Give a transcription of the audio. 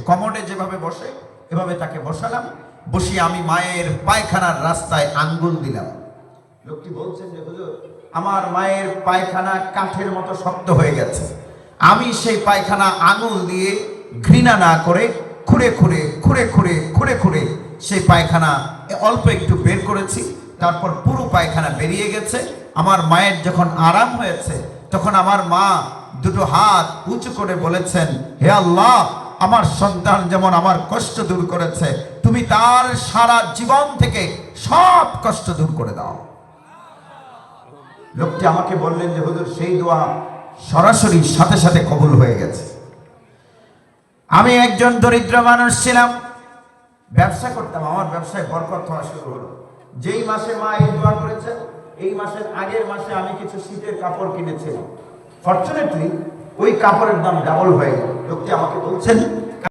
কমোডে যেভাবে বসে এভাবে তাকে বসালাম, বসিয়ে আমি মায়ের পায়খানার রাস্তায় আঙ্গুল দিলাম। লোকটি বলছেন যে হুজুর, আমার মায়ের পায়খানা কাঠের মতো শক্ত হয়ে গেছে। আমি সেই পায়খানা আঙুল দিয়ে ঘৃণা না করে খুঁড়ে খুঁড়ে খুঁড়ে খুঁড়ে খুঁড়ে খুঁড়ে সেই পায়খানা অল্প একটু বের করেছি, তারপর পুরো পায়খানা বেরিয়ে গেছে। আমার মায়ের যখন আরাম হয়েছে তখন আমার মা দুটো হাত উঁচু করে বলেছেন, হে আল্লাহ, আমার সন্তান যেমন আমার কষ্ট দূর করেছে, তুমি তার সারা জীবন থেকে সব কষ্ট দূর করে দাও। লোকটি আমাকে বললেন যে হুজুর, সেই দোয়া সরাসরি সাথে সাথে কবুল হয়ে গেছে। আমি একজন দরিদ্র মানুষ ছিলাম, ব্যবসা করতাম, আমার ব্যবসায় বরকত হওয়া শুরু হলো। যেই মাসে মা এই দোয়া করেছেন, এই মাসের আগের মাসে আমি কিছু শীতের কাপড় কিনেছিলাম। ফরচুনেটলি ওই কাপড়ের দাম ডাবল হয়ে গেল। লোকটি আমাকে বলছেন